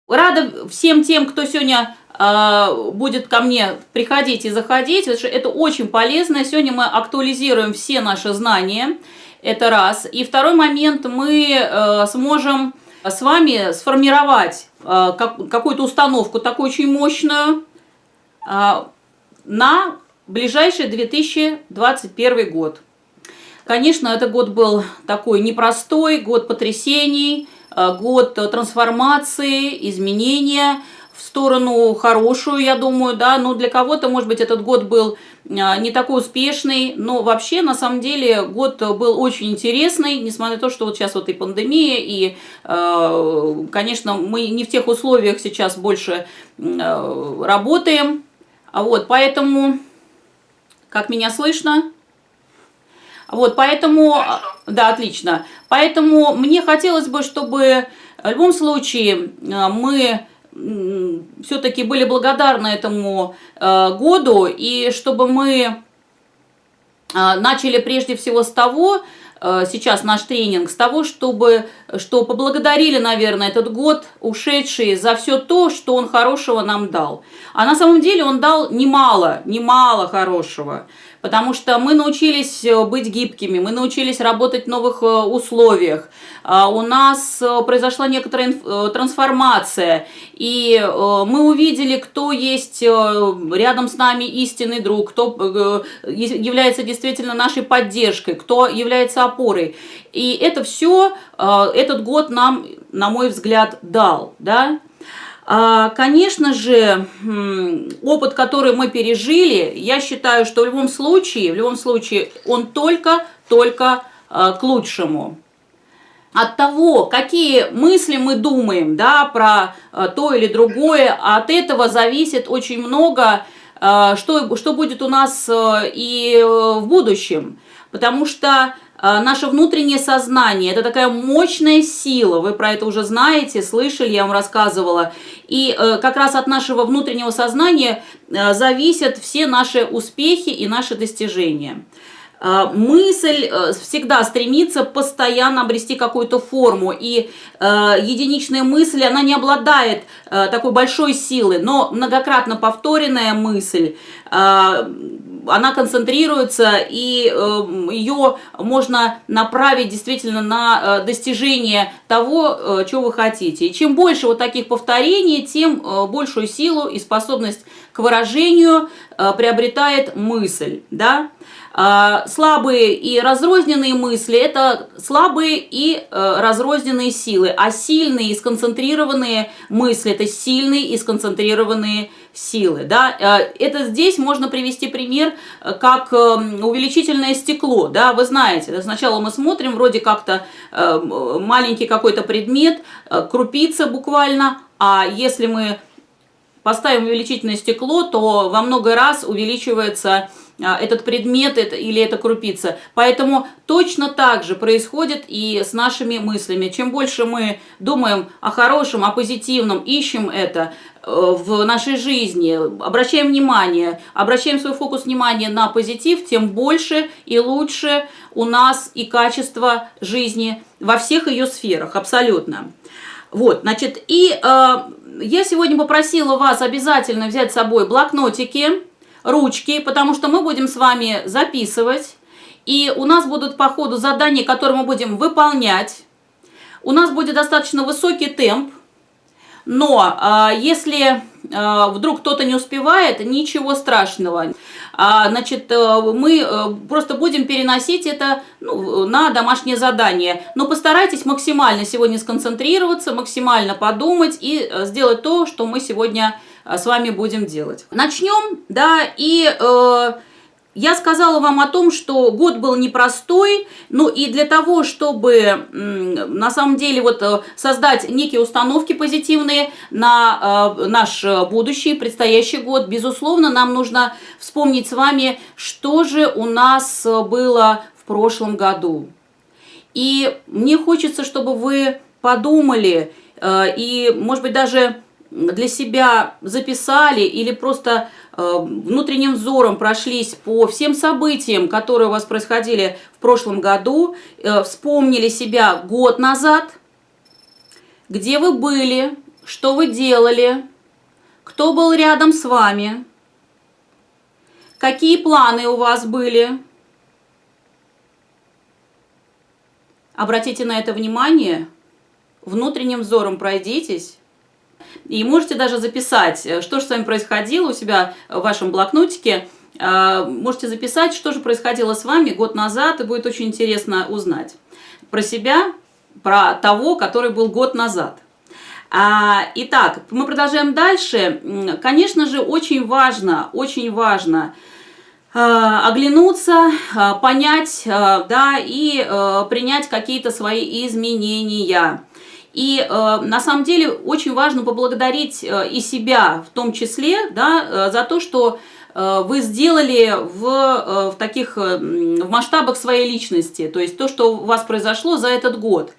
Рада всем тем, кто сегодня будет ко мне приходить и заходить. Это очень полезно. Сегодня мы актуализируем все наши знания. Это раз. И второй момент, мы сможем с вами сформировать какую-то установку, такую очень мощную, на ближайший 2021 год. Конечно, этот год был такой непростой, год потрясений, год трансформации, изменения в сторону хорошую, я думаю, да, ну для кого-то, может быть, этот год был не такой успешный, но вообще, на самом деле, год был очень интересный, несмотря на то, что вот сейчас вот и пандемия, и, конечно, мы не в тех условиях сейчас больше работаем, вот, поэтому, как меня слышно? Вот, поэтому, да, отлично. Поэтому мне хотелось бы, чтобы в любом случае мы все-таки были благодарны этому году, и чтобы мы начали прежде всего с того, сейчас наш тренинг, с того, что поблагодарили, наверное, этот год ушедший за все то, что он хорошего нам дал. А на самом деле он дал немало хорошего. Потому что мы научились быть гибкими, мы научились работать в новых условиях, у нас произошла некоторая трансформация, и мы увидели, кто есть рядом с нами истинный друг, кто является действительно нашей поддержкой, кто является опорой. И это все этот год нам, на мой взгляд, дал, да? Конечно же, опыт, который мы пережили, я считаю, что в любом случае он только к лучшему. От того, какие мысли мы думаем, да, про то или другое, от этого зависит очень много, что будет у нас и в будущем. Потому что наше внутреннее сознание – это такая мощная сила, вы про это уже знаете, слышали, я вам рассказывала. И как раз от нашего внутреннего сознания зависят все наши успехи и наши достижения. Мысль всегда стремится постоянно обрести какую-то форму, и единичная мысль, она не обладает такой большой силой, но многократно повторенная мысль, она концентрируется, и ее можно направить действительно на достижение того, чего вы хотите. И чем больше вот таких повторений, тем большую силу и способность к выражению приобретает мысль, да? Слабые и разрозненные мысли – это слабые и разрозненные силы, а сильные и сконцентрированные мысли – это сильные и сконцентрированные силы. Да? Это здесь можно привести пример, как увеличительное стекло. Да? Вы знаете, сначала мы смотрим, вроде как-то маленький какой-то предмет, крупица буквально, а если мы поставим увеличительное стекло, то во много раз увеличивается этот предмет или эта крупица. Поэтому точно так же происходит и с нашими мыслями. Чем больше мы думаем о хорошем, о позитивном, ищем это в нашей жизни, обращаем свой фокус внимания на позитив, тем больше и лучше у нас и качество жизни во всех ее сферах, абсолютно. Вот, значит, и я сегодня попросила вас обязательно взять с собой блокнотики, ручки, потому что мы будем с вами записывать, и у нас будут по ходу задания, которые мы будем выполнять. У нас будет достаточно высокий темп, но если вдруг кто-то не успевает, ничего страшного. Значит, мы просто будем переносить это на домашнее задание. Но постарайтесь максимально сегодня сконцентрироваться, максимально подумать и сделать то, что мы сегодня с вами будем делать. Начнем, да, и я сказала вам о том, что год был непростой, ну и для того, чтобы на самом деле вот создать некие установки позитивные на наш будущий, предстоящий год, безусловно, нам нужно вспомнить с вами, что же у нас было в прошлом году. И мне хочется, чтобы вы подумали и, может быть, даже для себя записали или просто внутренним взором прошлись по всем событиям, которые у вас происходили в прошлом году, вспомнили себя год назад, где вы были, что вы делали, кто был рядом с вами, какие планы у вас были. Обратите на это внимание, внутренним взором пройдитесь. И можете даже записать, что же с вами происходило у себя в вашем блокнотике. Можете записать, что же происходило с вами год назад, и будет очень интересно узнать про себя, про того, который был год назад. Итак, мы продолжаем дальше. Конечно же, очень важно оглянуться, понять, да, и принять какие-то свои изменения. И на самом деле очень важно поблагодарить и себя в том числе, да, за то, что вы сделали в масштабах своей личности, то есть то, что у вас произошло за этот год.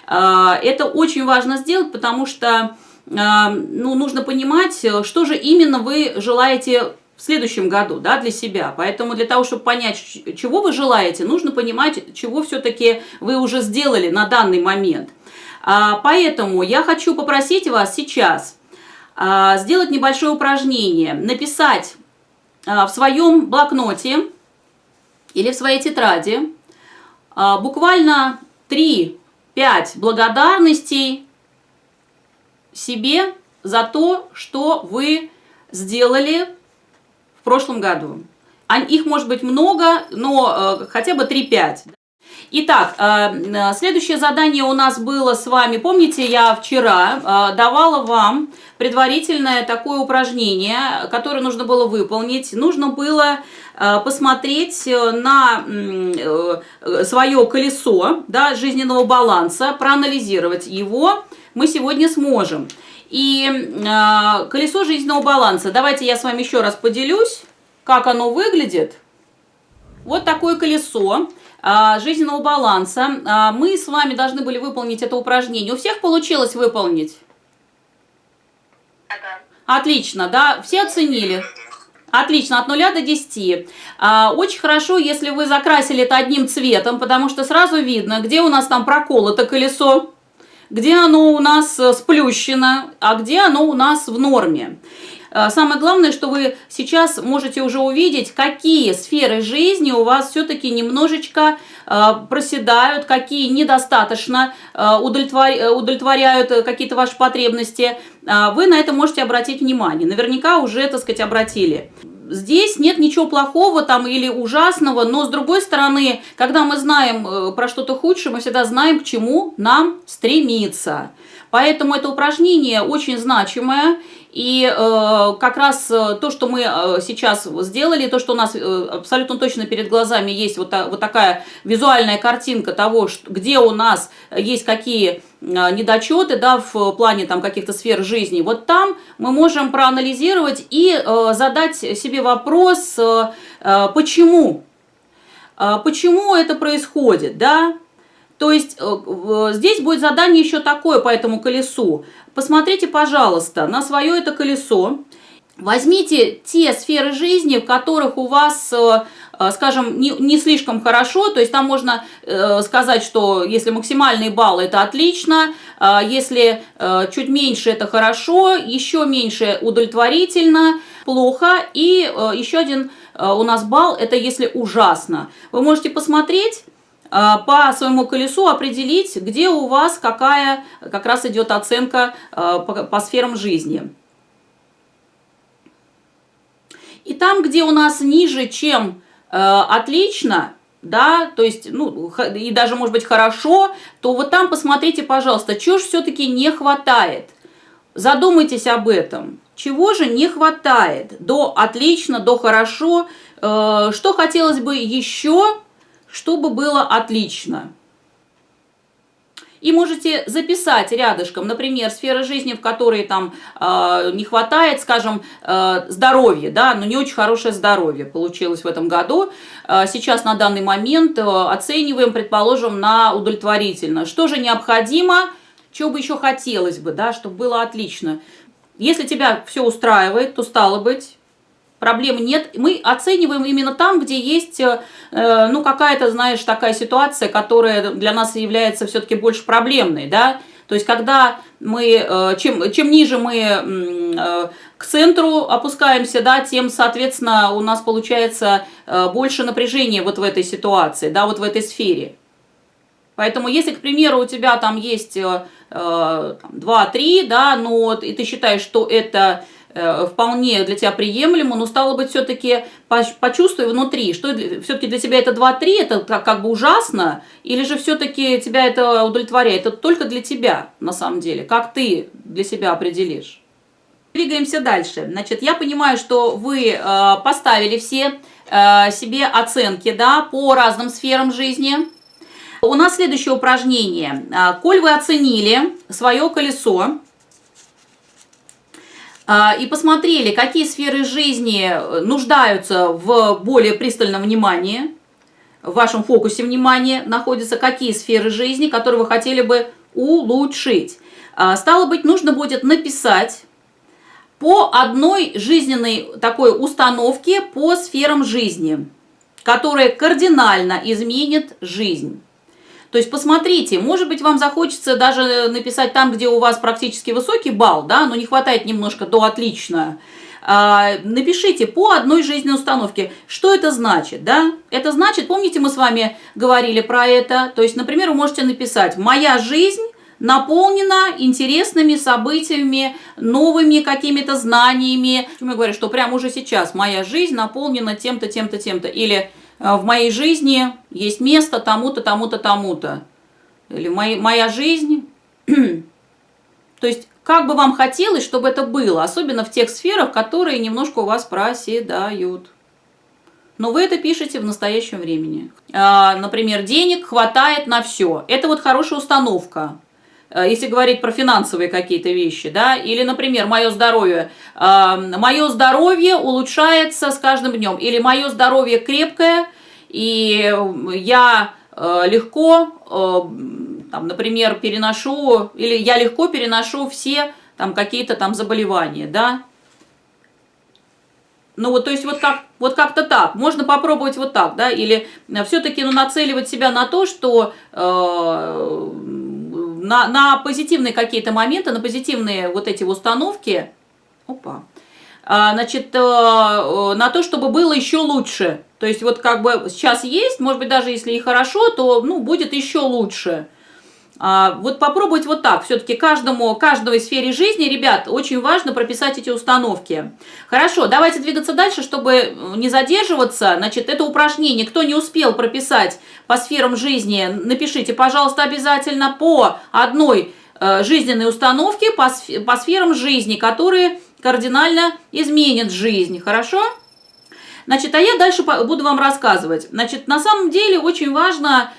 Это очень важно сделать, потому что нужно понимать, что же именно вы желаете в следующем году, да, для себя. Поэтому для того, чтобы понять, чего вы желаете, нужно понимать, чего все-таки вы уже сделали на данный момент. Поэтому я хочу попросить вас сейчас сделать небольшое упражнение, написать в своем блокноте или в своей тетради буквально 3-5 благодарностей себе за то, что вы сделали в прошлом году. Их может быть много, но хотя бы 3-5. Итак, следующее задание у нас было с вами. Помните, я вчера давала вам предварительное такое упражнение, которое нужно было выполнить. Нужно было посмотреть на свое колесо, да, жизненного баланса, проанализировать его. Мы сегодня сможем. И колесо жизненного баланса. Давайте я с вами еще раз поделюсь, как оно выглядит. Вот такое колесо жизненного баланса. Мы с вами должны были выполнить это упражнение. У всех получилось выполнить? Отлично, да? Все оценили? Отлично, от 0 до 10. Очень хорошо, если вы закрасили это одним цветом, потому что сразу видно, где у нас там проколото колесо, где оно у нас сплющено, а где оно у нас в норме. Самое главное, что вы сейчас можете уже увидеть, какие сферы жизни у вас все-таки немножечко проседают, какие недостаточно удовлетворяют какие-то ваши потребности. Вы на это можете обратить внимание. Наверняка уже, так сказать, обратили. Здесь нет ничего плохого там или ужасного, но с другой стороны, когда мы знаем про что-то худшее, мы всегда знаем, к чему нам стремиться. Поэтому это упражнение очень значимое. И как раз то, что мы сейчас сделали, то, что у нас абсолютно точно перед глазами есть вот такая визуальная картинка того, где у нас есть какие недочеты, да, в плане там каких-то сфер жизни, вот там мы можем проанализировать и задать себе вопрос, почему? Почему это происходит, да? То есть здесь будет задание еще такое по этому колесу. Посмотрите, пожалуйста, на свое это колесо. Возьмите те сферы жизни, в которых у вас, скажем, не слишком хорошо. То есть там можно сказать, что если максимальный балл – это отлично, если чуть меньше – это хорошо, еще меньше – удовлетворительно, плохо. И еще один у нас балл – это если ужасно. Вы можете посмотреть, по своему колесу определить, где у вас какая как раз идет оценка по сферам жизни. И там, где у нас ниже, чем отлично, да, то есть, ну, и даже, может быть, хорошо, то вот там посмотрите, пожалуйста, чего же все-таки не хватает. Задумайтесь об этом. Чего же не хватает? До отлично, до хорошо. Что хотелось бы еще, чтобы было отлично. И можете записать рядышком, например, сферы жизни, в которой там не хватает, скажем, здоровья, да, но не очень хорошее здоровье получилось в этом году. Сейчас на данный момент оцениваем, предположим, на удовлетворительно. Что же необходимо, чего бы еще хотелось бы, да, чтобы было отлично. Если тебя все устраивает, то стало быть, проблем нет. Мы оцениваем именно там, где есть, ну, какая-то, знаешь, такая ситуация, которая для нас является все-таки больше проблемной, да. То есть, когда мы, чем ниже мы к центру опускаемся, да, тем, соответственно, у нас получается больше напряжения вот в этой ситуации, да, вот в этой сфере. Поэтому, если, к примеру, у тебя там есть 2-3, да, но и ты считаешь, что это вполне для тебя приемлемо, но стало быть, все-таки почувствуй внутри, что все-таки для тебя это 2-3, это как бы ужасно, или же все-таки тебя это удовлетворяет, это только для тебя, на самом деле, как ты для себя определишь. Двигаемся дальше. Значит, я понимаю, что вы поставили все себе оценки, да, по разным сферам жизни. У нас следующее упражнение. Коль вы оценили свое колесо и посмотрели, какие сферы жизни нуждаются в более пристальном внимании, в вашем фокусе внимания находятся какие сферы жизни, которые вы хотели бы улучшить. Стало быть, нужно будет написать по одной жизненной такой установке по сферам жизни, которая кардинально изменит жизнь. То есть посмотрите, может быть, вам захочется даже написать там, где у вас практически высокий балл, да, но не хватает немножко до отлично. Напишите по одной жизненной установке. Что это значит, да? Это значит, помните, мы с вами говорили про это, то есть, например, вы можете написать «Моя жизнь наполнена интересными событиями, новыми какими-то знаниями». Я говорю, что прямо уже сейчас моя жизнь наполнена тем-то, тем-то, тем-то. Или в моей жизни есть место тому-то, тому-то, тому-то. Или моя жизнь. То есть, как бы вам хотелось, чтобы это было, особенно в тех сферах, которые немножко у вас проседают. Но вы это пишете в настоящем времени. Например, денег хватает на все. Это вот хорошая установка. Если говорить про финансовые какие-то вещи, да, или, например, мое здоровье улучшается с каждым днем, или мое здоровье крепкое, и я легко, там, например, переношу, или я легко переношу все там какие-то там заболевания, да. Ну вот, то есть вот как-то так, можно попробовать вот так, да, или все-таки нацеливать себя на то, что на позитивные какие-то моменты, на позитивные вот эти установки, значит, на то, чтобы было еще лучше. То есть вот как бы сейчас есть, может быть, даже если и хорошо, то, ну, будет еще лучше. Вот попробовать вот так. Все-таки каждой сфере жизни, ребят, очень важно прописать эти установки. Хорошо, давайте двигаться дальше, чтобы не задерживаться. Значит, это упражнение. Кто не успел прописать по сферам жизни, напишите, пожалуйста, обязательно по одной жизненной установке по сферам жизни, которые кардинально изменят жизнь. Хорошо? Значит, а я дальше буду вам рассказывать. Значит, на самом деле очень важно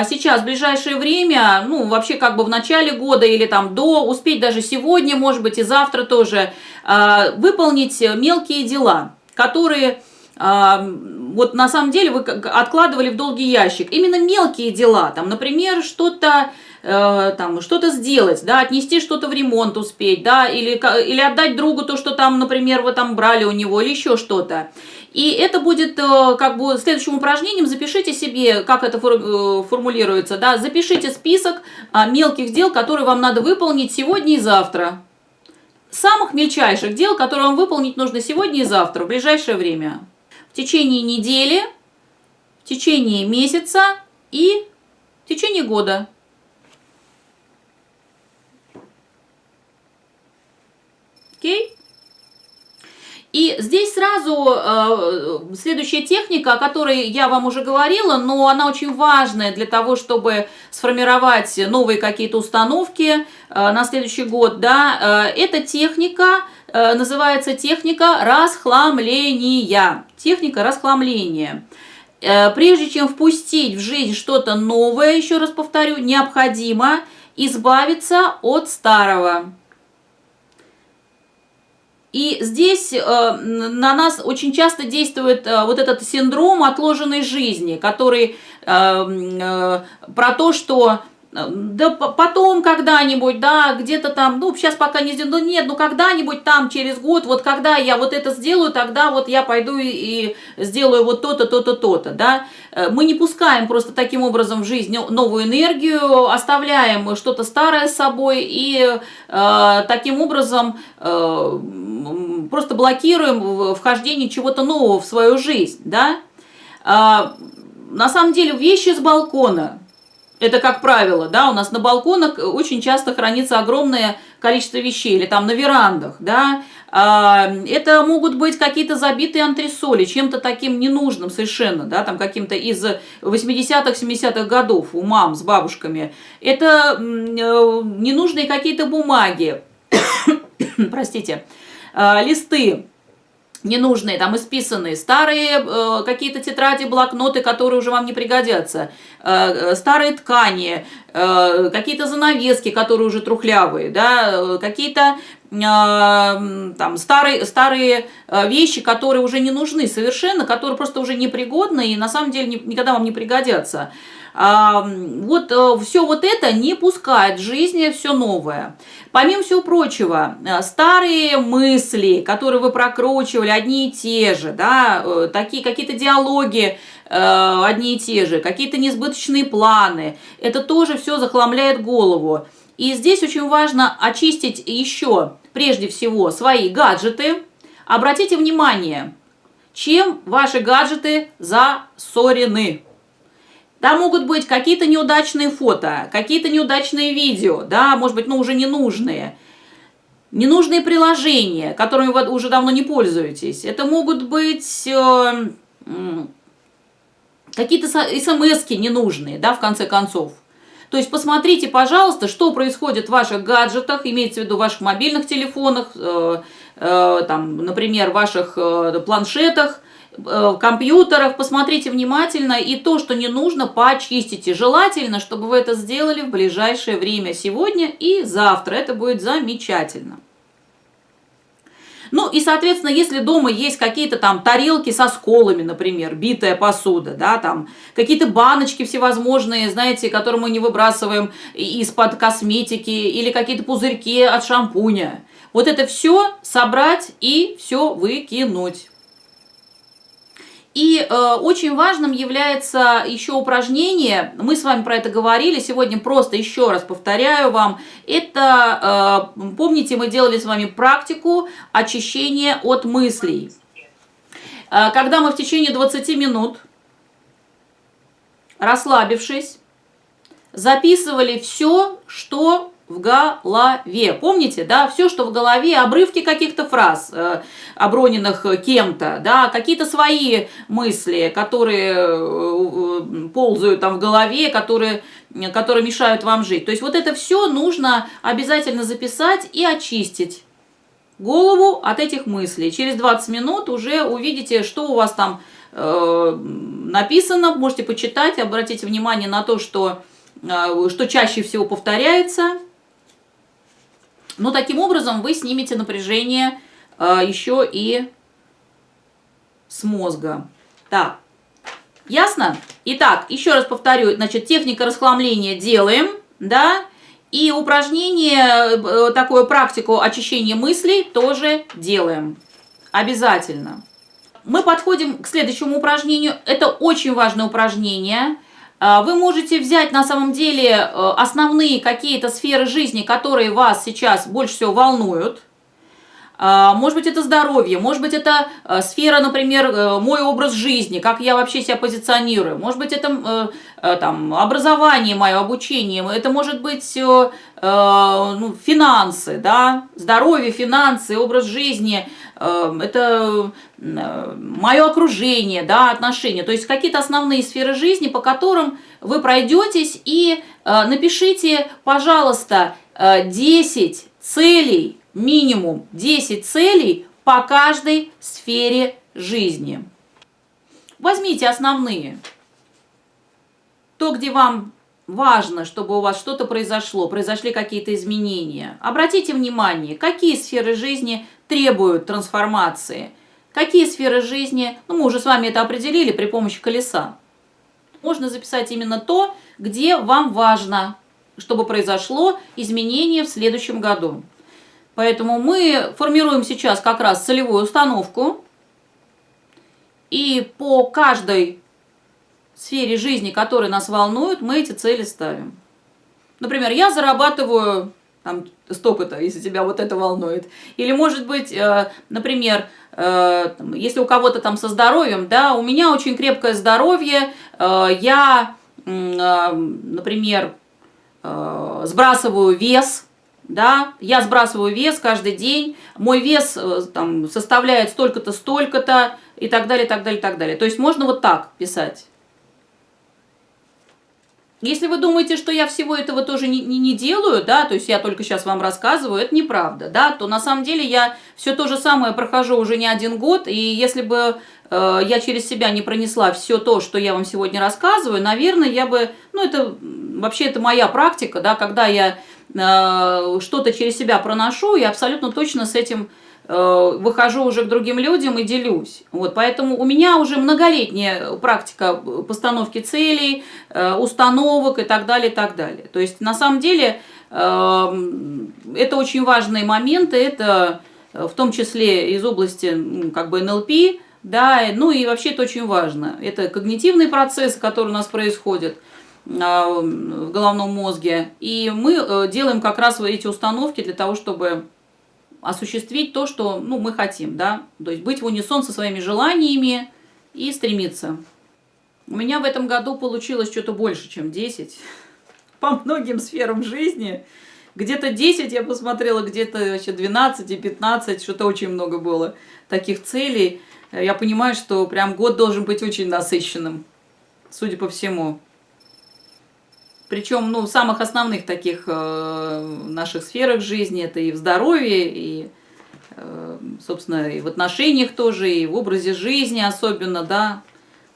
сейчас, в ближайшее время, ну, вообще как бы в начале года или там успеть даже сегодня, может быть, и завтра тоже, выполнить мелкие дела, которые вот на самом деле вы откладывали в долгий ящик. Именно мелкие дела, там, например, что-то сделать, да, отнести что-то в ремонт успеть, да, или отдать другу то, что там, например, вы там брали у него, или еще что-то. И это будет как бы следующим упражнением. Запишите себе, как это формулируется, да, запишите список мелких дел, которые вам надо выполнить сегодня и завтра. Самых мельчайших дел, которые вам выполнить нужно сегодня и завтра, в ближайшее время. В течение недели, в течение месяца и в течение года. Окей? И здесь сразу следующая техника, о которой я вам уже говорила, но она очень важная для того, чтобы сформировать новые какие-то установки на следующий год. Да? Эта техника называется техника расхламления. Техника расхламления. Прежде чем впустить в жизнь что-то новое, еще раз повторю, необходимо избавиться от старого. И здесь на нас очень часто действует вот этот синдром отложенной жизни, который про то, что да потом когда-нибудь, да, где-то там, ну, сейчас пока не сделаю, ну, нет, ну, когда-нибудь там, через год, вот когда я вот это сделаю, тогда вот я пойду и сделаю вот то-то, то-то, то-то, да. Мы не пускаем просто таким образом в жизнь новую энергию, оставляем что-то старое с собой и таким образом просто блокируем вхождение чего-то нового в свою жизнь, да. На самом деле вещи с балкона, это как правило, да, у нас на балконах очень часто хранится огромное количество вещей, или там на верандах, да, это могут быть какие-то забитые антресоли, чем-то таким ненужным совершенно, да, там каким-то из 80-х, 70-х годов у мам с бабушками, это ненужные какие-то бумаги, простите, листы, ненужные, там исписанные, старые какие-то тетради, блокноты, которые уже вам не пригодятся, старые ткани, какие-то занавески, которые уже трухлявые, да, какие-то там старые вещи, которые уже не нужны совершенно, которые просто уже непригодны и на самом деле никогда вам не пригодятся. Вот все вот это не пускает в жизни все новое. Помимо всего прочего, старые мысли, которые вы прокручивали, одни и те же, да, такие какие-то диалоги одни и те же, какие-то несбыточные планы, это тоже все захламляет голову. И здесь очень важно очистить еще, прежде всего, свои гаджеты. Обратите внимание, чем ваши гаджеты засорены. Там могут быть какие-то неудачные фото, какие-то неудачные видео, да, может быть, ну, уже ненужные приложения, которыми вы уже давно не пользуетесь. Это могут быть какие-то смс-ки ненужные, да, в конце концов. То есть посмотрите, пожалуйста, что происходит в ваших гаджетах, имеется в виду в ваших мобильных телефонах, там, например, в ваших планшетах, компьютерах, посмотрите внимательно, и то, что не нужно, почистите. Желательно, чтобы вы это сделали в ближайшее время, сегодня и завтра. Это будет замечательно. Ну и, соответственно, если дома есть какие-то там тарелки со сколами, например, битая посуда, да, там какие-то баночки всевозможные, знаете, которые мы не выбрасываем из-под косметики, или какие-то пузырьки от шампуня. Вот это все собрать и все выкинуть. И очень важным является еще упражнение, мы с вами про это говорили, сегодня просто еще раз повторяю вам, это, помните, мы делали с вами практику очищения от мыслей. Когда мы в течение 20 минут, расслабившись, записывали все, что в голове. Помните, да, все, что в голове, обрывки каких-то фраз, оброненных кем-то, да, какие-то свои мысли, которые ползают там в голове, которые мешают вам жить. То есть вот это все нужно обязательно записать и очистить голову от этих мыслей. Через 20 минут уже увидите, что у вас там написано, можете почитать, обратите внимание на то, что чаще всего повторяется. Но таким образом вы снимете напряжение еще и с мозга. Так, ясно? Итак, еще раз повторю, значит, техника расхламления делаем, да, и упражнение, такую практику очищения мыслей тоже делаем. Обязательно. Мы подходим к следующему упражнению. Это очень важное упражнение. Вы можете взять на самом деле основные какие-то сферы жизни, которые вас сейчас больше всего волнуют. Может быть, это здоровье, может быть, это сфера, например, мой образ жизни, как я вообще себя позиционирую. Может быть, это там, образование мое, обучение. Это может быть финансы, да? Здоровье, финансы, образ жизни. Это мое окружение, да, отношения. То есть какие-то основные сферы жизни, по которым вы пройдетесь и напишите, пожалуйста, 10 целей, минимум 10 целей по каждой сфере жизни. Возьмите основные. То, где вам важно, чтобы у вас что-то произошло, произошли какие-то изменения. Обратите внимание, какие сферы жизни требуют трансформации, какие сферы жизни, ну мы уже с вами это определили при помощи колеса. Можно записать именно то, где вам важно. чтобы произошло изменение в следующем году. Поэтому мы формируем сейчас как раз целевую установку, и по каждой сфере жизни, которая нас волнует, мы эти цели ставим. Например, я зарабатываю там столько-то, если тебя вот это волнует. Или, может быть, например, если у кого-то там со здоровьем, да, у меня очень крепкое здоровье, я, например, сбрасываю вес, да, я сбрасываю вес каждый день, мой вес там составляет столько-то, столько-то, и так далее, так далее, так далее. То есть можно вот так писать. Если вы думаете, что я всего этого тоже не делаю, да, то есть я только сейчас вам рассказываю, это неправда, да, то на самом деле я все то же самое прохожу уже не один год, и если бы я через себя не пронесла все то, что я вам сегодня рассказываю, наверное, я бы, ну это вообще это моя практика, да, когда я что-то через себя проношу, я абсолютно точно с этим выхожу уже к другим людям и делюсь. Вот, поэтому у меня уже многолетняя практика постановки целей, установок и так далее, и так далее. То есть на самом деле это очень важные моменты, это в том числе из области как бы НЛП, да, ну и вообще это очень важно. Это когнитивный процесс, который у нас происходит в головном мозге. И мы делаем как раз эти установки для того, чтобы осуществить то, что мы хотим, да, то есть быть в унисон со своими желаниями и стремиться. У меня в этом году получилось что-то больше, чем 10 по многим сферам жизни. Где-то 10 я посмотрела, где-то вообще 12 и 15, что-то очень много было таких целей. Я понимаю, что прям год должен быть очень насыщенным, судя по всему. Причем, в самых основных таких наших сферах жизни, это и в здоровье, и, собственно, и в отношениях тоже, и в образе жизни особенно, да.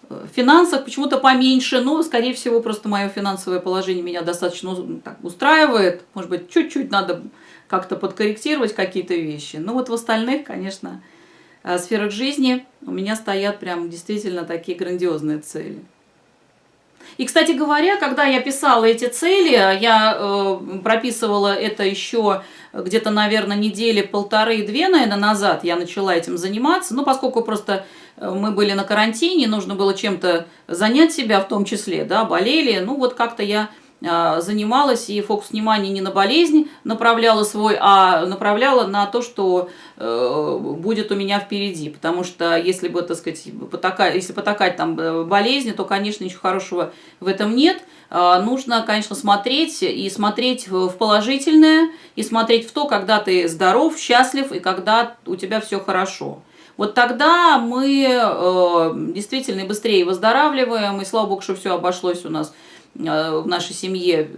В финансах почему-то поменьше, но, скорее всего, просто мое финансовое положение меня достаточно так устраивает. Может быть, чуть-чуть надо как-то подкорректировать какие-то вещи. Но вот в остальных, конечно, сферах жизни у меня стоят прям действительно такие грандиозные цели. И, кстати говоря, когда я писала эти цели, я прописывала это еще где-то, наверное, недели полторы-две, наверное, назад я начала этим заниматься. Поскольку просто мы были на карантине, нужно было чем-то занять себя в том числе, да, болели. Вот как-то я занималась, и фокус внимания не на болезнь направляла свой, а направляла на то, что будет у меня впереди. Потому что если бы, так сказать, потакать там болезни, то, конечно, ничего хорошего в этом нет. Нужно, конечно, смотреть в положительное, и смотреть в то, когда ты здоров, счастлив, и когда у тебя все хорошо. Вот тогда мы действительно быстрее выздоравливаем, и слава богу, что все обошлось у нас в нашей семье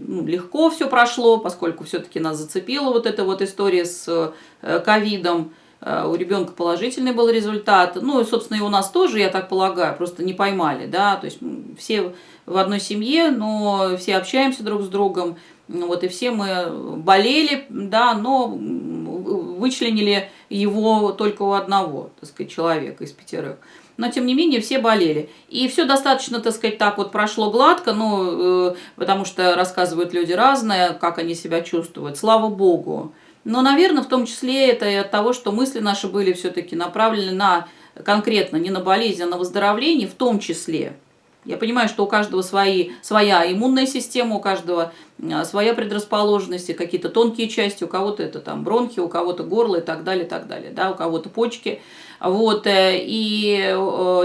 легко все прошло, поскольку все-таки нас зацепила вот эта вот история с ковидом. У ребенка положительный был результат. И, собственно, и у нас тоже, я так полагаю, просто не поймали, да, то есть все в одной семье, но все общаемся друг с другом, и все мы болели, да, но вычленили его только у одного, так сказать, человека из 5. Но, тем не менее, все болели. И все достаточно, так сказать, так вот прошло гладко, потому что рассказывают люди разное, как они себя чувствуют. Слава Богу. Но, наверное, в том числе это и от того, что мысли наши были все-таки направлены на конкретно, не на болезнь, а на выздоровление в том числе. Я понимаю, что у каждого своя иммунная система, у каждого своя предрасположенность, какие-то тонкие части, у кого-то это там бронхи, у кого-то горло и так далее, да, у кого-то почки. И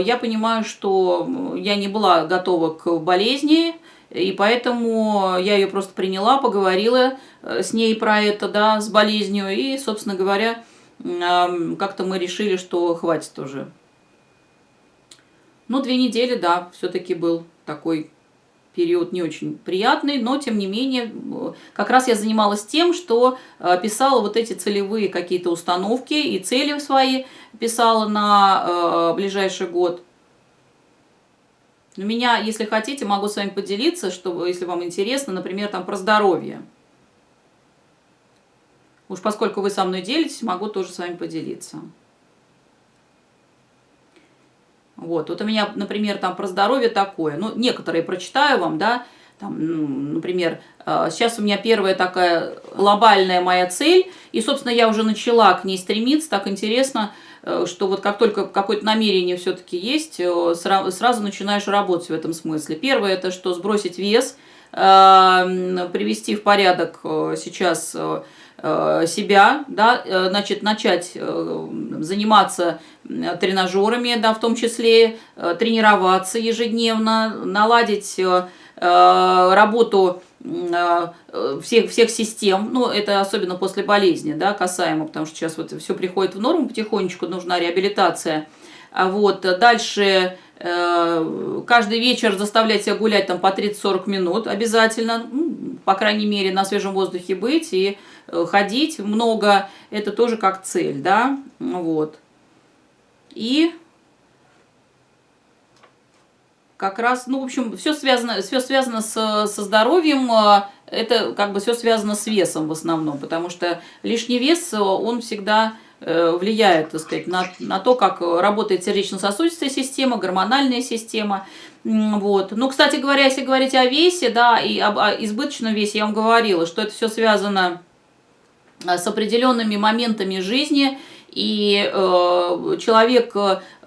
я понимаю, что я не была готова к болезни, и поэтому я ее просто приняла, поговорила с ней про это, да, с болезнью, и, собственно говоря, как-то мы решили, что хватит уже. 2 недели, да, все-таки был такой период не очень приятный, но тем не менее, как раз я занималась тем, что писала вот эти целевые какие-то установки и цели свои писала на ближайший год. У меня, если хотите, могу с вами поделиться, если вам интересно, например, там про здоровье. Уж поскольку вы со мной делитесь, могу тоже с вами поделиться. Вот у меня, например, там про здоровье такое, некоторые прочитаю вам, да, Там, например, сейчас у меня первая такая глобальная моя цель, и, собственно, я уже начала к ней стремиться, так интересно, что вот как только какое-то намерение все-таки есть, сразу начинаешь работать в этом смысле. Первое, это что сбросить вес, привести в порядок сейчас себя, да, значит, начать заниматься тренажерами, да, в том числе тренироваться ежедневно, наладить работу всех систем, ну, это особенно после болезни, да, касаемо, потому что сейчас вот все приходит в норму потихонечку, нужна реабилитация. Вот, дальше каждый вечер заставлять себя гулять там по 30-40 минут обязательно, ну, по крайней мере, на свежем воздухе быть и ходить много, это тоже как цель, да, вот. И как раз, ну, в общем, все связано со здоровьем, это как бы все связано с весом в основном, потому что лишний вес, он всегда влияет, так сказать, на то, как работает сердечно-сосудистая система, гормональная система. Вот. Ну, кстати говоря, если говорить о весе, да, и об избыточном весе, я вам говорила, что это все связано с определенными моментами жизни, и человек,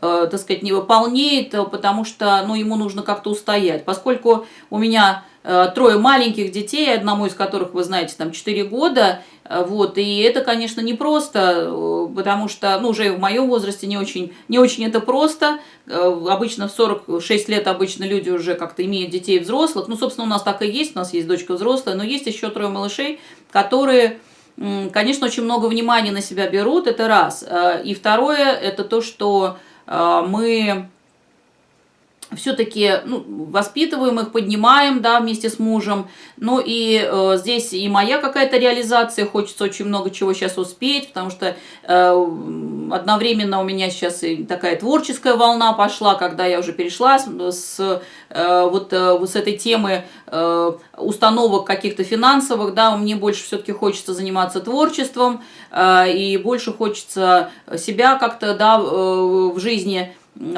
так сказать, не выполняет, потому что, ну, ему нужно как-то устоять. Поскольку у меня 3 маленьких детей, одному из которых, вы знаете, там 4 года, вот, и это, конечно, непросто, потому что, ну, уже в моем возрасте не очень это просто. Обычно в 46 лет обычно люди уже как-то имеют детей взрослых. Ну, собственно, у нас так и есть, у нас есть дочка взрослая, но есть еще 3 малышей, которые, конечно, очень много внимания на себя берут, это раз. И второе, это то, что мы все-таки, ну, воспитываем их, поднимаем, да, вместе с мужем. Ну и здесь и моя какая-то реализация, хочется очень много чего сейчас успеть, потому что одновременно у меня сейчас и такая творческая волна пошла, когда я уже перешла с этой темы установок каких-то финансовых, да, мне больше все-таки хочется заниматься творчеством, и больше хочется себя как-то, да, в жизни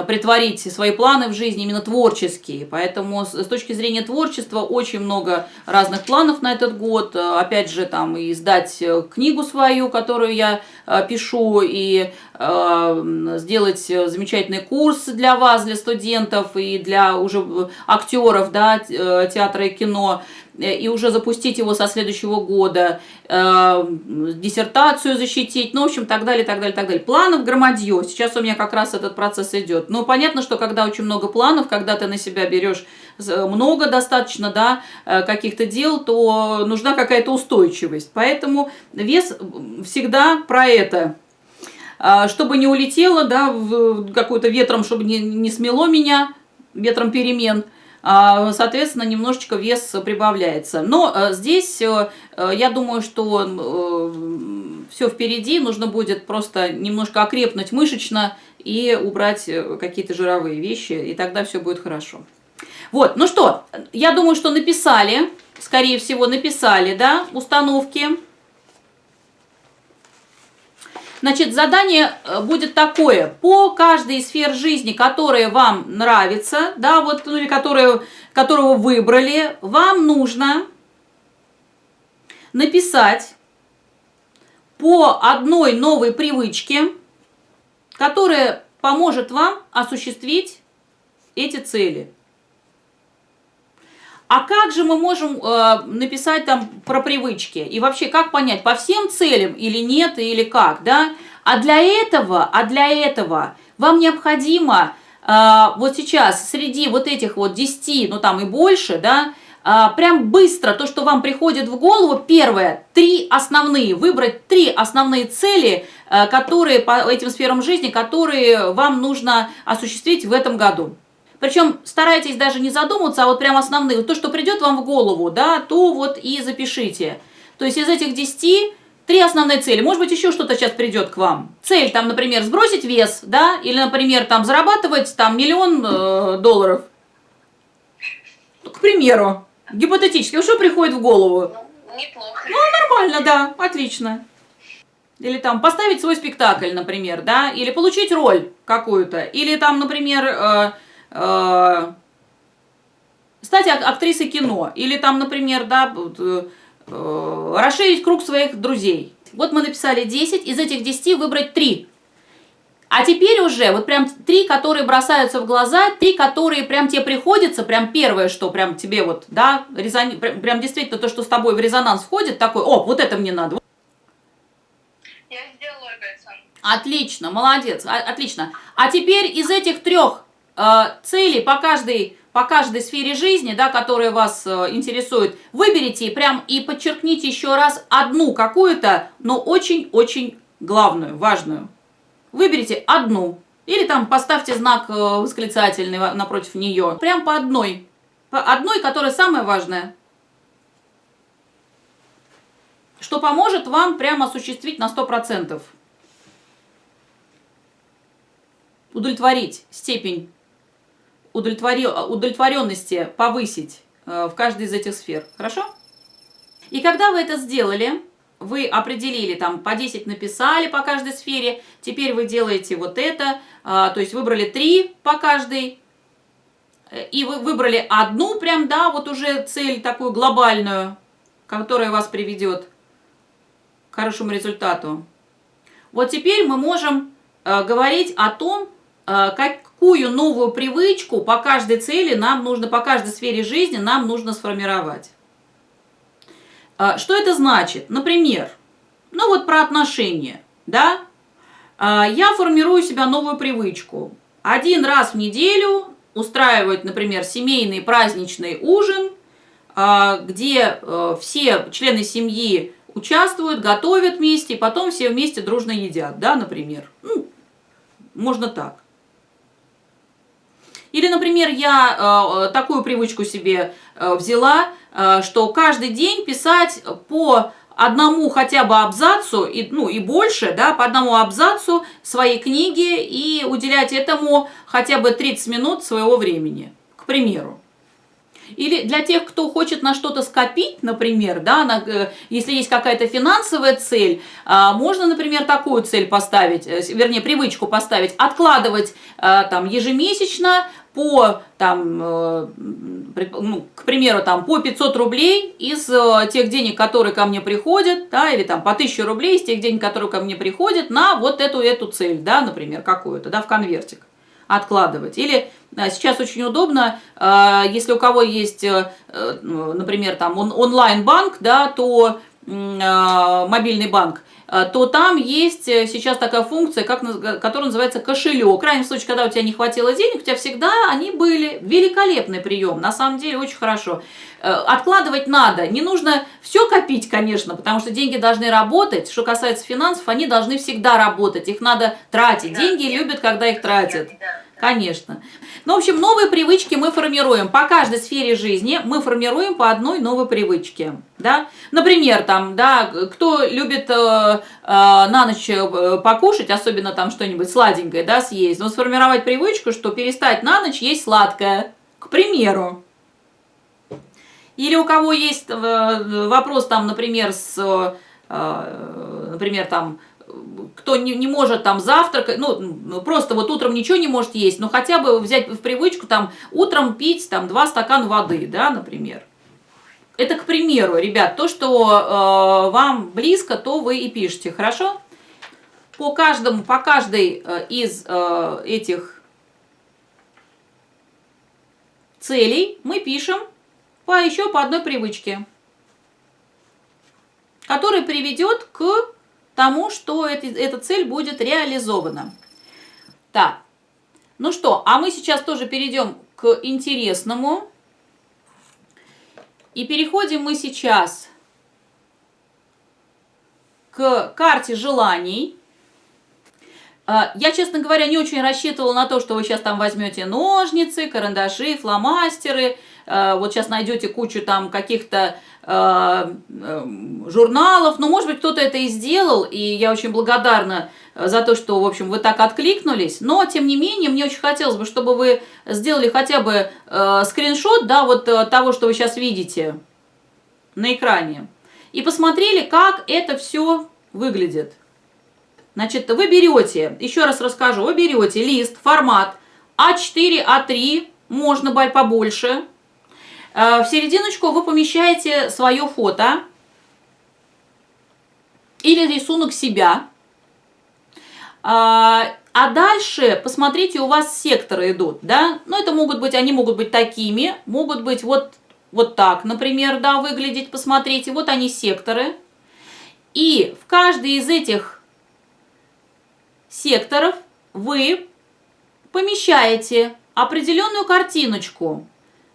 притворить свои планы в жизни именно творческие. Поэтому с точки зрения творчества очень много разных планов на этот год. Опять же, там и издать книгу свою, которую я пишу, и сделать замечательный курс для вас, для студентов и для уже актеров, да, театра и кино, и уже запустить его со следующего года, диссертацию защитить, ну, в общем, так далее, так далее, так далее. Планов громадье. Сейчас у меня как раз этот процесс идет. Но понятно, что когда очень много планов, когда ты на себя берешь много достаточно, да, каких-то дел, то нужна какая-то устойчивость. Поэтому вес всегда про это. Чтобы не улетело, да, какой-то ветром, чтобы не смело меня, ветром перемен, соответственно, немножечко вес прибавляется. Но здесь, я думаю, что все впереди, нужно будет просто немножко окрепнуть мышечно и убрать какие-то жировые вещи, и тогда все будет хорошо. Вот, ну что, я думаю, что написали, скорее всего, написали, да, установки. Значит, задание будет такое: по каждой из сфер жизни, которая вам нравится, да, вот, или которого выбрали, вам нужно написать по одной новой привычке, которая поможет вам осуществить эти цели. А как же мы можем написать там про привычки? И вообще, как понять, по всем целям или нет, или как, да? А для этого вам необходимо вот сейчас среди вот этих вот 10, ну там и больше, да, прям быстро то, что вам приходит в голову, первое, выбрать 3 основные цели, которые по этим сферам жизни, которые вам нужно осуществить в этом году. Причем старайтесь даже не задумываться, а вот прям основные. То, что придет вам в голову, да, то вот и запишите. То есть из этих 10 3 основные цели. Может быть, еще что-то сейчас придет к вам. Цель, там, например, сбросить вес, да, или, например, там, зарабатывать там, $1 миллион. К примеру, гипотетически. Что приходит в голову? Неплохо. Ну, нормально, да, отлично. Или там поставить свой спектакль, например, да, или получить роль какую-то. Или там, например, стать актрисой кино, или там, например, да, расширить круг своих друзей. Вот мы написали 10, из этих 10 выбрать 3. А теперь уже вот прям 3, которые бросаются в глаза, 3, которые прям тебе приходится, прям первое, что прям тебе вот, да, прям действительно то, что с тобой в резонанс входит, такой, о, вот это мне надо. Я сделала, Александр. Отлично, молодец, отлично. А теперь из этих 3 целей по каждой сфере жизни, да, которая вас интересует, выберите прям и подчеркните еще раз одну какую-то, но очень-очень главную, важную. Выберите одну. Или там поставьте знак восклицательный напротив нее. Прям по одной. По одной, которая самая важная. Что поможет вам прямо осуществить на 100%. Удовлетворить степень удовлетворенности повысить в каждой из этих сфер. Хорошо? И когда вы это сделали, вы определили, там, по 10 написали по каждой сфере, теперь вы делаете вот это, то есть выбрали 3 по каждой, и вы выбрали одну прям, да, вот уже цель такую глобальную, которая вас приведет к хорошему результату. Вот теперь мы можем говорить о том, какую новую привычку по каждой цели нам нужно, по каждой сфере жизни нам нужно сформировать. Что это значит? Например, ну вот про отношения, да? Я формирую у себя новую привычку. 1 раз в неделю устраивать, например, семейный праздничный ужин, где все члены семьи участвуют, готовят вместе, и потом все вместе дружно едят, да, например. Ну, можно так. Или, например, я такую привычку себе взяла, что каждый день писать по одному хотя бы абзацу, и больше, да, по одному абзацу своей книги и уделять этому хотя бы 30 минут своего времени, к примеру. Или для тех, кто хочет на что-то скопить, например, да, если есть какая-то финансовая цель, можно, например, такую цель поставить, вернее, привычку поставить, откладывать там ежемесячно по, там, ну, к примеру, там, по 500 рублей из тех денег, которые ко мне приходят, да, или там по 1000 рублей из тех денег, которые ко мне приходят, на вот эту цель, да, например, какую-то, да, в конвертик откладывать. Или сейчас очень удобно, если у кого есть, например, там онлайн-банк, да, то мобильный банк, то там есть сейчас такая функция, которая называется кошелек. В крайнем случае, когда у тебя не хватило денег, у тебя всегда они были. Великолепный прием, на самом деле очень хорошо. Откладывать надо, не нужно все копить, конечно, потому что деньги должны работать. Что касается финансов, они должны всегда работать, их надо тратить. Деньги любят, когда их тратят. Конечно. Ну, в общем, новые привычки мы формируем. По каждой сфере жизни мы формируем по одной новой привычке. Да? Например, там, да, кто любит на ночь покушать, особенно там что-нибудь сладенькое, да, съесть, но сформировать привычку, что перестать на ночь есть сладкое, к примеру. Или у кого есть вопрос, там, например, например, там, кто не может там завтракать, ну, просто вот утром ничего не может есть, но хотя бы взять в привычку там утром пить там 2 стакана воды, да, например. Это к примеру, ребят, то, что вам близко, то вы и пишете, хорошо? По каждой из этих целей мы пишем еще по одной привычке, которая приведет к тому, что эта цель будет реализована. Так, ну что, а мы сейчас тоже перейдем к интересному. И переходим мы сейчас к карте желаний. Я, честно говоря, не очень рассчитывала на то, что вы сейчас там возьмете ножницы, карандаши, фломастеры, вот сейчас найдете кучу там каких-то журналов, но, может быть, кто-то это и сделал, и я очень благодарна за то, что, в общем, вы так откликнулись, но, тем не менее, мне очень хотелось бы, чтобы вы сделали хотя бы скриншот, да, вот того, что вы сейчас видите на экране, и посмотрели, как это все выглядит. Значит, вы берете, еще раз расскажу, вы берете лист, формат А4, А3, можно побольше. В серединочку вы помещаете свое фото или рисунок себя. А дальше, посмотрите, у вас секторы идут, да? Ну, это могут быть, они могут быть такими, могут быть вот так, например, да, выглядеть, посмотрите. Вот они, секторы. И в каждый из этих секторов вы помещаете определенную картиночку.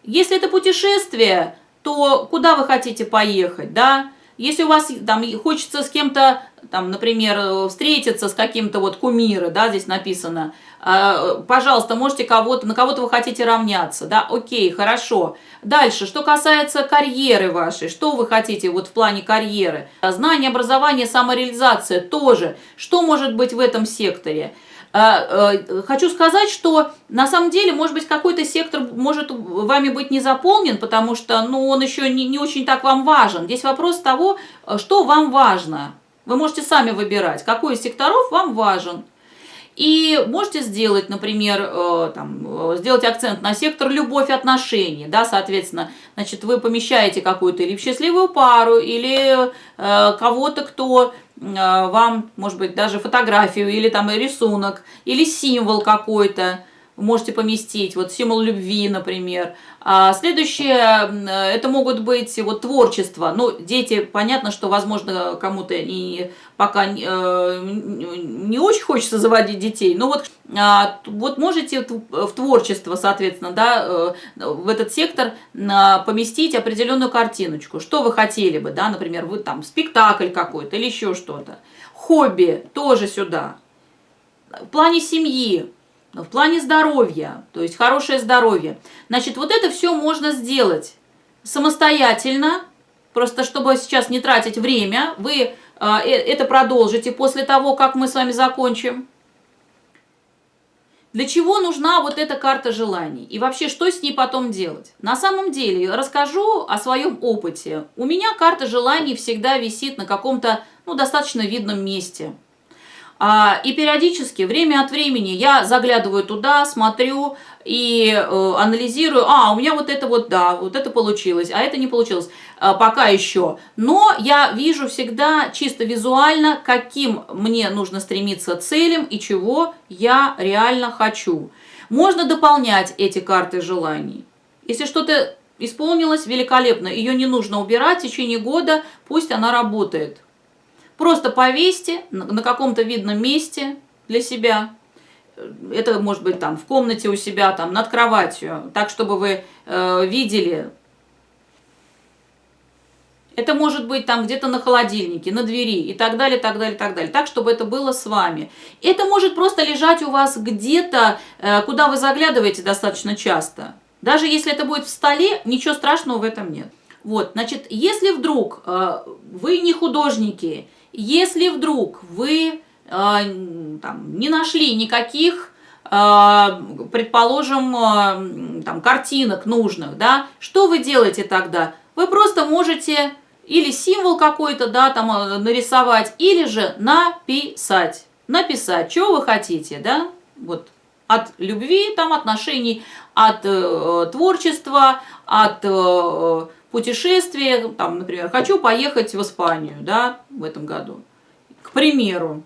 Если это путешествие, то куда вы хотите поехать, да? Если у вас там хочется с кем-то, там, например, встретиться с каким-то вот кумиром, да, здесь написано, пожалуйста, можете на кого-то вы хотите равняться, да, окей, хорошо. Дальше, что касается карьеры вашей, что вы хотите вот в плане карьеры, знание, образование, самореализация тоже, что может быть в этом секторе? Хочу сказать, что на самом деле, может быть, какой-то сектор может вами быть не заполнен, потому что, ну, он еще не очень так вам важен. Здесь вопрос того, что вам важно. Вы можете сами выбирать, какой из секторов вам важен. И можете сделать, например, сделать акцент на сектор любовь, отношения, да, соответственно, значит, вы помещаете какую-то или счастливую пару, или кого-то, кто вам, может быть, даже фотографию, или там рисунок, или символ какой-то можете поместить, вот символ любви, например. А следующее, это могут быть вот творчество. Ну, дети, понятно, что, возможно, кому-то пока не очень хочется заводить детей, но вот можете в творчество, соответственно, да, в этот сектор поместить определенную картиночку. Что вы хотели бы, да, например, вы там спектакль какой-то или еще что-то. Хобби тоже сюда. В плане семьи. В плане здоровья, то есть хорошее здоровье. Значит, вот это все можно сделать самостоятельно, просто чтобы сейчас не тратить время, вы это продолжите после того, как мы с вами закончим. Для чего нужна вот эта карта желаний? И вообще, что с ней потом делать? На самом деле, расскажу о своем опыте. У меня карта желаний всегда висит на каком-то, ну, достаточно видном месте. И периодически, время от времени, я заглядываю туда, смотрю и анализирую. У меня вот это вот, да, вот это получилось, а это не получилось пока еще. Но я вижу всегда чисто визуально, каким мне нужно стремиться целям и чего я реально хочу. Можно дополнять эти карты желаний. Если что-то исполнилось, великолепно, ее не нужно убирать в течение года, пусть она работает. Просто повесьте на каком-то видном месте для себя. Это может быть там в комнате у себя, там над кроватью, так, чтобы вы видели. Это может быть там где-то на холодильнике, на двери и так далее, так далее, так далее. Так, чтобы это было с вами. Это может просто лежать у вас где-то, куда вы заглядываете достаточно часто. Даже если это будет в столе, ничего страшного в этом нет. Вот, значит, если вдруг вы не художники, если вдруг вы не нашли никаких, предположим, картинок нужных, да, что вы делаете тогда? Вы просто можете или символ какой-то, да, там нарисовать, или же написать. Написать, что вы хотите, да, вот от любви, там, отношений, от творчества, от путешествие, там, например, хочу поехать в Испанию, да, в этом году, к примеру.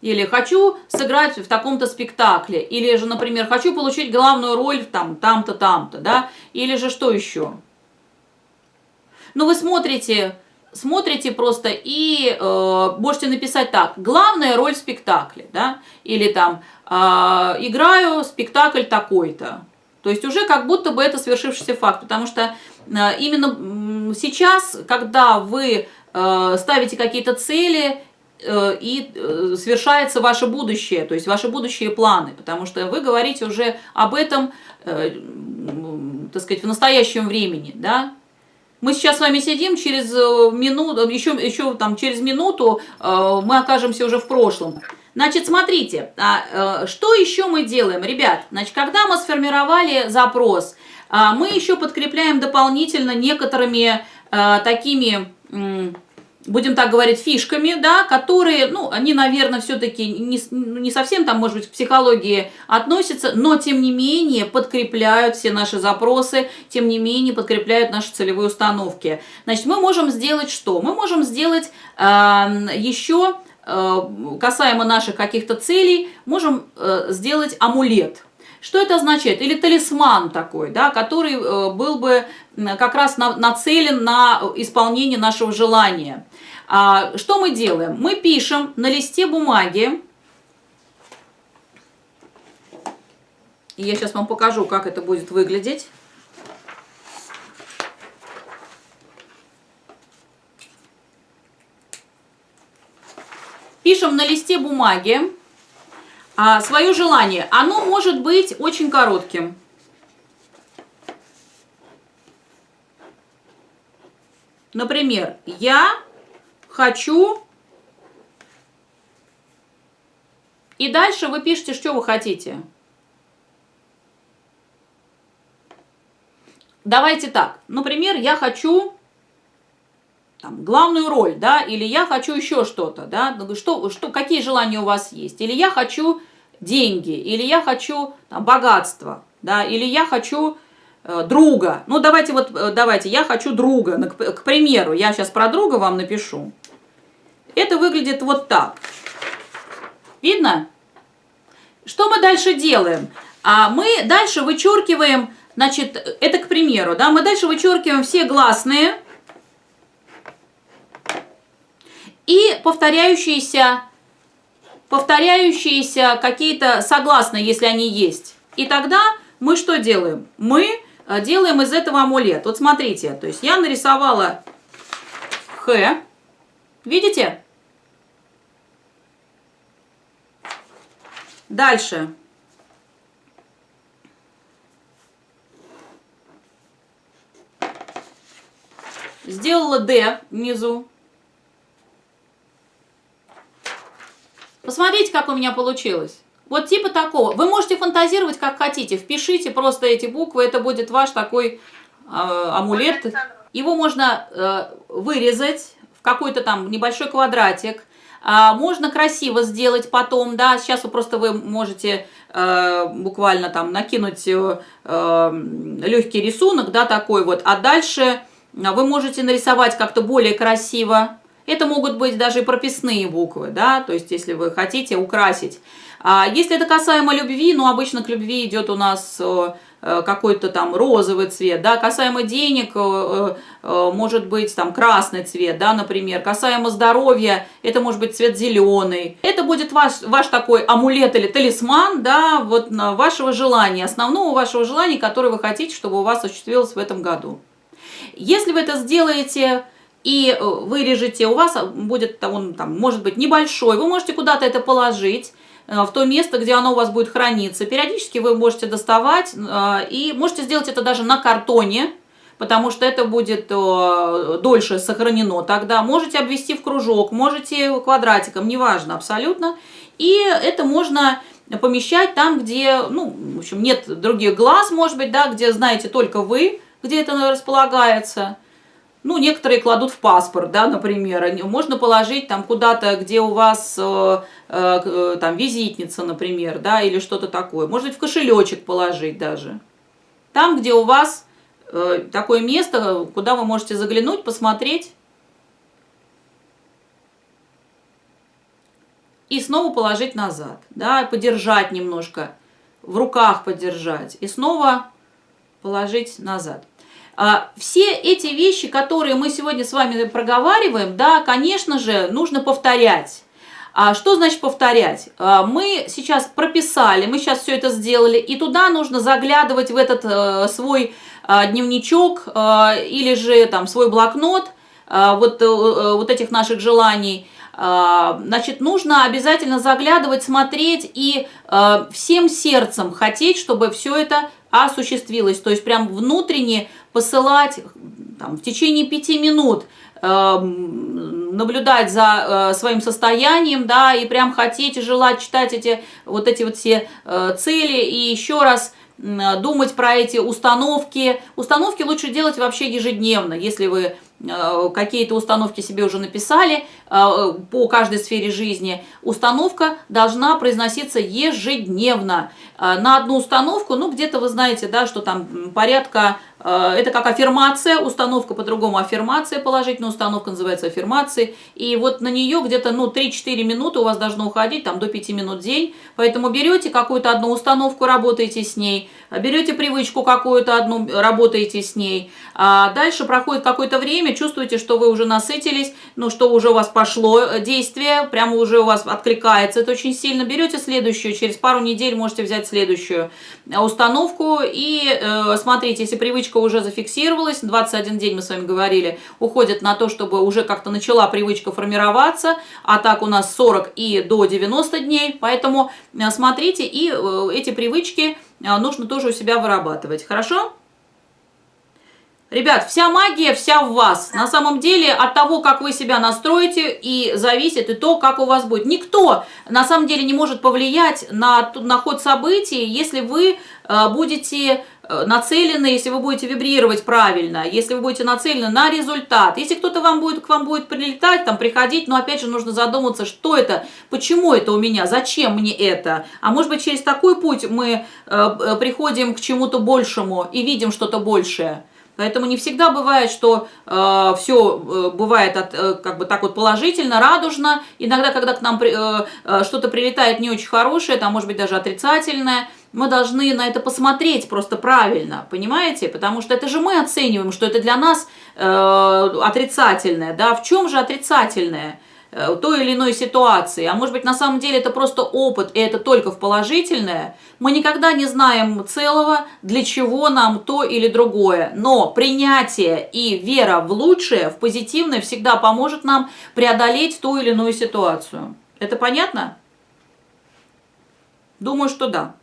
Или хочу сыграть в таком-то спектакле, или же, например, хочу получить главную роль там-то, там-то, да, или же что еще. Ну, вы смотрите просто и можете написать так: главная роль в спектакле, да, или там играю спектакль такой-то. То есть уже как будто бы это свершившийся факт, потому что именно сейчас, когда вы ставите какие-то цели, и свершается ваше будущее, то есть ваши будущие планы, потому что вы говорите уже об этом, так сказать, в настоящем времени, да. Мы сейчас с вами сидим, через минуту, еще там через минуту мы окажемся уже в прошлом. Значит, смотрите, что еще мы делаем, ребят? Значит, когда мы сформировали запрос, мы еще подкрепляем дополнительно некоторыми такими будем так говорить, фишками, да, которые, ну, они, наверное, все-таки не совсем там, может быть, к психологии относятся, но, тем не менее, подкрепляют все наши запросы, тем не менее, подкрепляют наши целевые установки. Значит, мы можем сделать что? Мы можем сделать еще, касаемо наших каких-то целей, можем сделать амулет. Что это означает? Или талисман такой, да, который был бы как раз нацелен на исполнение нашего желания. Что мы делаем? Мы пишем на листе бумаги, и я сейчас вам покажу, как это будет выглядеть. Пишем на листе бумаги свое желание. Оно может быть очень коротким. Например, я хочу. И дальше вы пишете, что вы хотите. Давайте так. Например, я хочу там главную роль, да, или я хочу еще что-то, да, какие желания у вас есть, или я хочу деньги, или я хочу там богатство, да, или я хочу друга. Ну, давайте, я хочу друга, к примеру, я сейчас про друга вам напишу. Это выглядит вот так. Видно? Что мы дальше делаем? Мы дальше вычеркиваем, значит, это к примеру, да, мы дальше вычеркиваем все гласные и повторяющиеся какие-то согласные, если они есть. И тогда мы что делаем? Мы делаем из этого амулет. Вот смотрите, то есть я нарисовала Х. Видите? Дальше. Сделала Д внизу. Посмотрите, как у меня получилось. Вот типа такого. Вы можете фантазировать, как хотите. Впишите просто эти буквы, это будет ваш такой амулет. Его можно вырезать в какой-то там небольшой квадратик. Можно красиво сделать потом, да, сейчас вы можете буквально там накинуть легкий рисунок, да, такой вот, а дальше вы можете нарисовать как-то более красиво. Это могут быть даже и прописные буквы, да, то есть если вы хотите украсить. Если это касаемо любви, ну, обычно к любви идет у нас какой-то там розовый цвет, да, касаемо денег, может быть там красный цвет, да, например, касаемо здоровья, это может быть цвет зеленый. Это будет ваш такой амулет или талисман, да, вот вашего желания, основного вашего желания, которое вы хотите, чтобы у вас осуществилось в этом году. Если вы это сделаете и вырежете, у вас будет, он там может быть небольшой, вы можете куда-то это положить, в то место, где оно у вас будет храниться. Периодически вы можете доставать и можете сделать это даже на картоне, потому что это будет дольше сохранено. Тогда можете обвести в кружок, можете квадратиком, неважно абсолютно. И это можно помещать там, где, ну, в общем, нет других глаз, может быть, да, где знаете только вы, где это располагается. Ну, некоторые кладут в паспорт, да, например. Можно положить там куда-то, где у вас там визитница, например, да, или что-то такое. Может быть, в кошелечек положить даже. Там, где у вас такое место, куда вы можете заглянуть, посмотреть. И снова положить назад, да, подержать немножко, в руках подержать. И снова положить назад. Все эти вещи, которые мы сегодня с вами проговариваем, да, конечно же, нужно повторять. Что значит повторять? Мы сейчас прописали, мы сейчас все это сделали, и туда нужно заглядывать в этот свой дневничок или же там свой блокнот вот этих наших желаний. Значит, нужно обязательно заглядывать, смотреть и всем сердцем хотеть, чтобы все это осуществилось. То есть прям внутренне посылать там, в течение 5 минут, наблюдать за своим состоянием, да, и прям хотеть и желать читать эти вот все цели и еще раз думать про эти установки. Установки лучше делать вообще ежедневно, если вы какие-то установки себе уже написали по каждой сфере жизни, установка должна произноситься ежедневно. На одну установку, ну, где-то вы знаете, да, что там порядка, это как аффирмация, установка по-другому аффирмация, положительная установка называется аффирмацией, и вот на нее где-то, ну, 3-4 минуты у вас должно уходить, там, до 5 минут в день, поэтому берете какую-то одну установку, работаете с ней, берете привычку какую-то одну, работаете с ней, а дальше проходит какое-то время, чувствуете, что вы уже насытились, ну, что уже у вас пошло действие, прямо уже у вас откликается это очень сильно, берете следующую, через пару недель можете взять следующую установку и смотрите, если привычка уже зафиксировалась, 21 день мы с вами говорили, уходит на то, чтобы уже как-то начала привычка формироваться, а так у нас 40 и до 90 дней, поэтому смотрите, и эти привычки нужно тоже у себя вырабатывать, хорошо? Ребят, вся магия, вся в вас. На самом деле от того, как вы себя настроите, и зависит и то, как у вас будет. Никто на самом деле не может повлиять на ход событий, если вы будете нацелены, если вы будете вибрировать правильно, если вы будете нацелены на результат. Если кто-то к вам будет прилетать, там, приходить, но опять же нужно задуматься, что это, почему это у меня, зачем мне это. А может быть через такой путь мы приходим к чему-то большему и видим что-то большее. Поэтому не всегда бывает, что все бывает как бы так вот положительно, радужно. Иногда, когда к нам что-то прилетает не очень хорошее, там может быть даже отрицательное, мы должны на это посмотреть просто правильно, понимаете? Потому что это же мы оцениваем, что это для нас отрицательное. Да? В чем же отрицательное? Той или иной ситуации, а может быть на самом деле это просто опыт, и это только в положительное, мы никогда не знаем целого, для чего нам то или другое, но принятие и вера в лучшее, в позитивное всегда поможет нам преодолеть ту или иную ситуацию. Это понятно? Думаю, что да.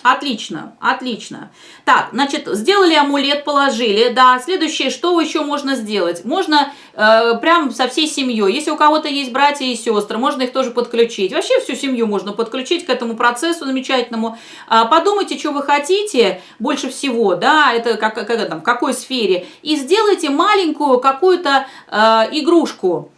Отлично, отлично. Так, значит, сделали амулет, положили, да. Следующее, что еще можно сделать? Можно прям со всей семьей. Если у кого-то есть братья и сестры, можно их тоже подключить. Вообще всю семью можно подключить к этому процессу замечательному. Подумайте, что вы хотите больше всего, да, это в какой сфере. И сделайте маленькую какую-то игрушку.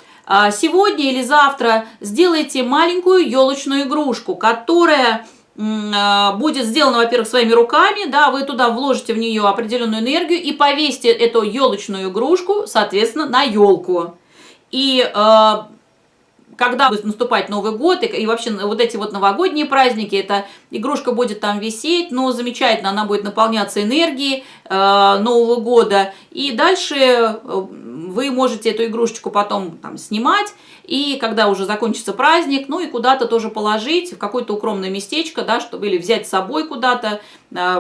Сегодня или завтра сделайте маленькую елочную игрушку, которая будет сделано, во-первых, своими руками, да, вы туда вложите в нее определенную энергию и повесьте эту елочную игрушку, соответственно, на елку. И когда будет наступать Новый год и вообще вот эти вот новогодние праздники, эта игрушка будет там висеть, но замечательно, она будет наполняться энергией Нового года, и дальше вы можете эту игрушечку потом там снимать, и когда уже закончится праздник, ну и куда-то тоже положить, в какое-то укромное местечко, да, чтобы или взять с собой куда-то,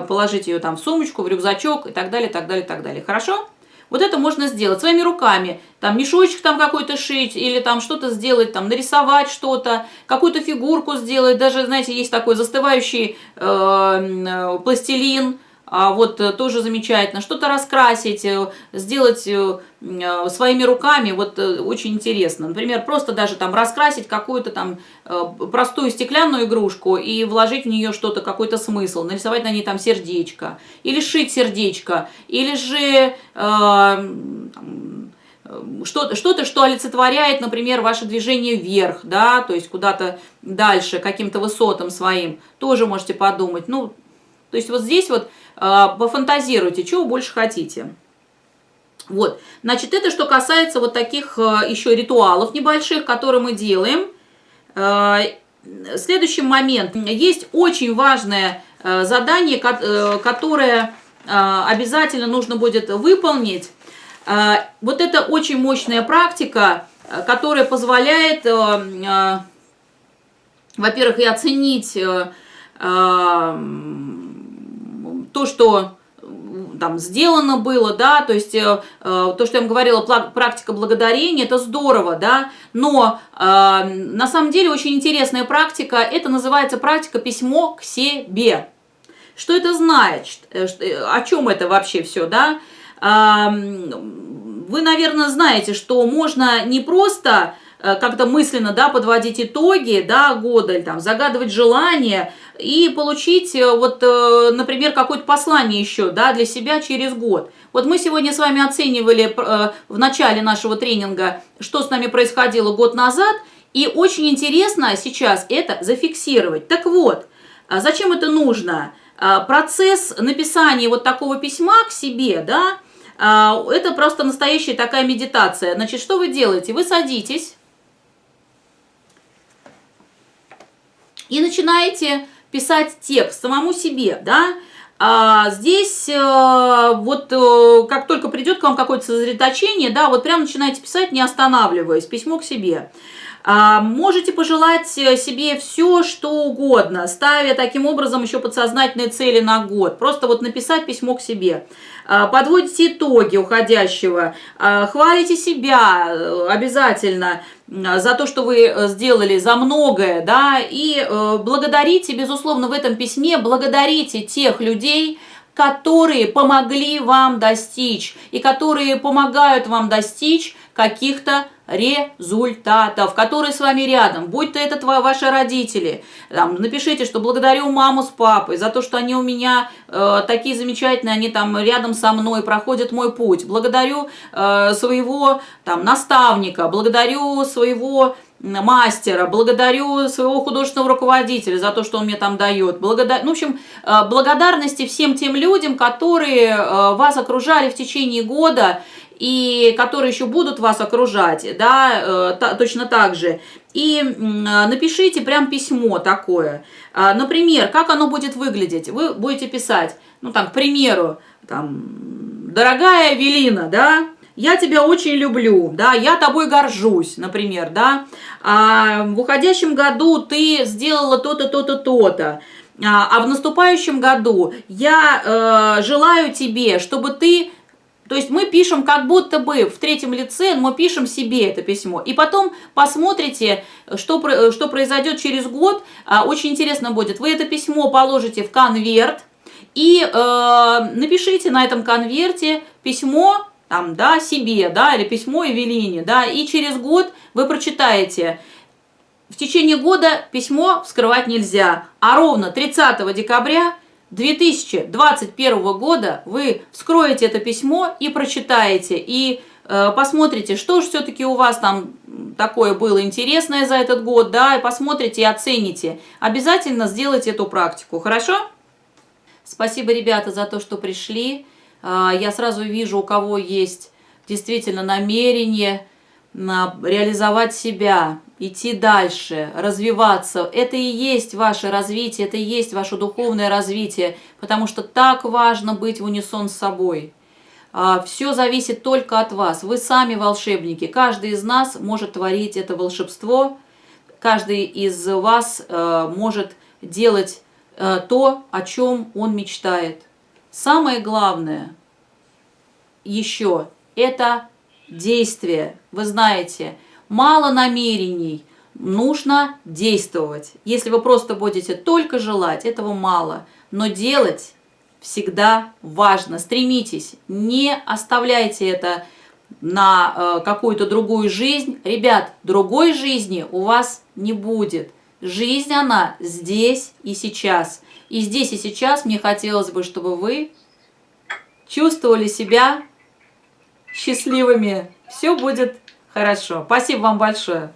положить ее там в сумочку, в рюкзачок и так далее, так далее, так далее. Хорошо? Вот это можно сделать своими руками, там мешочек там какой-то шить, или там что-то сделать, там нарисовать что-то, какую-то фигурку сделать, даже, знаете, есть такой застывающий пластилин, вот тоже замечательно, что-то раскрасить, сделать своими руками, вот очень интересно. Например, просто даже там раскрасить какую-то там простую стеклянную игрушку и вложить в нее что-то, какой-то смысл, нарисовать на ней там сердечко, или шить сердечко, или же что-то, что олицетворяет, например, ваше движение вверх, да, то есть куда-то дальше, каким-то высотам своим, тоже можете подумать. Ну, то есть вот здесь вот пофантазируйте, чего вы больше хотите. Вот, значит, это что касается вот таких еще ритуалов небольших, которые мы делаем. Следующий момент. Есть очень важное задание, которое обязательно нужно будет выполнить. Вот это очень мощная практика, которая позволяет, во-первых, и оценить то, что там сделано было, да, то есть то, что я вам говорила, практика благодарения, это здорово, да, но на самом деле очень интересная практика, это называется практика письмо к себе. Что это значит? О чем это вообще все, да? Вы, наверное, знаете, что можно не просто как-то мысленно, да, подводить итоги, да, года, или там загадывать желания и получить, вот, например, какое-то послание еще, да, для себя через год. Вот мы сегодня с вами оценивали в начале нашего тренинга, что с нами происходило год назад, и очень интересно сейчас это зафиксировать. Так вот, зачем это нужно? Процесс написания вот такого письма к себе, да, это просто настоящая такая медитация. Значит, что вы делаете? Вы садитесь и начинаете писать текст самому себе, да. Здесь вот как только придет к вам какое-то сосредоточение, да, вот прям начинаете писать, не останавливаясь, письмо к себе. Можете пожелать себе все, что угодно, ставя таким образом еще подсознательные цели на год. Просто вот написать письмо к себе. Подводите итоги уходящего, хвалите себя обязательно за то, что вы сделали, за многое, да, и благодарите, безусловно, в этом письме, благодарите тех людей, которые помогли вам достичь и которые помогают вам достичь каких-то результатов, которые с вами рядом, будь то это ваши родители. Там, напишите, что благодарю маму с папой за то, что они у меня такие замечательные, они там рядом со мной, проходят мой путь. Благодарю своего там наставника, благодарю своего мастера, благодарю своего художественного руководителя за то, что он мне там дает. Ну, в общем, благодарности всем тем людям, которые вас окружали в течение года и которые еще будут вас окружать, да, точно так же. И напишите прям письмо такое. Например, как оно будет выглядеть? Вы будете писать, ну, там, к примеру, там, дорогая Эвелина, да, я тебя очень люблю, да, я тобой горжусь, например, да, в уходящем году ты сделала то-то, то-то, то-то, а в наступающем году я желаю тебе, чтобы ты... То есть мы пишем как будто бы в третьем лице, мы пишем себе это письмо. И потом посмотрите, что произойдет через год. Очень интересно будет. Вы это письмо положите в конверт и напишите на этом конверте письмо там, да, себе, да, или письмо Эвелине, да, и через год вы прочитаете. В течение года письмо вскрывать нельзя, а ровно 30 декабря 2021 года вы вскроете это письмо и прочитаете, и посмотрите, что же все-таки у вас там такое было интересное за этот год, да, и посмотрите и оцените. Обязательно сделайте эту практику, хорошо? Спасибо, ребята, за то, что пришли. Я сразу вижу, у кого есть действительно намерение реализовать себя, идти дальше, развиваться. Это и есть ваше развитие, это и есть ваше духовное развитие, потому что так важно быть в унисон с собой. Все зависит только от вас. Вы сами волшебники. Каждый из нас может творить это волшебство. Каждый из вас может делать то, о чем он мечтает. Самое главное еще это действие. Вы знаете, мало намерений, нужно действовать. Если вы просто будете только желать, этого мало. Но делать всегда важно. Стремитесь, не оставляйте это на какую-то другую жизнь. Ребят, другой жизни у вас не будет. Жизнь, она здесь и сейчас. И здесь и сейчас мне хотелось бы, чтобы вы чувствовали себя счастливыми. Все будет хорошо. Спасибо вам большое.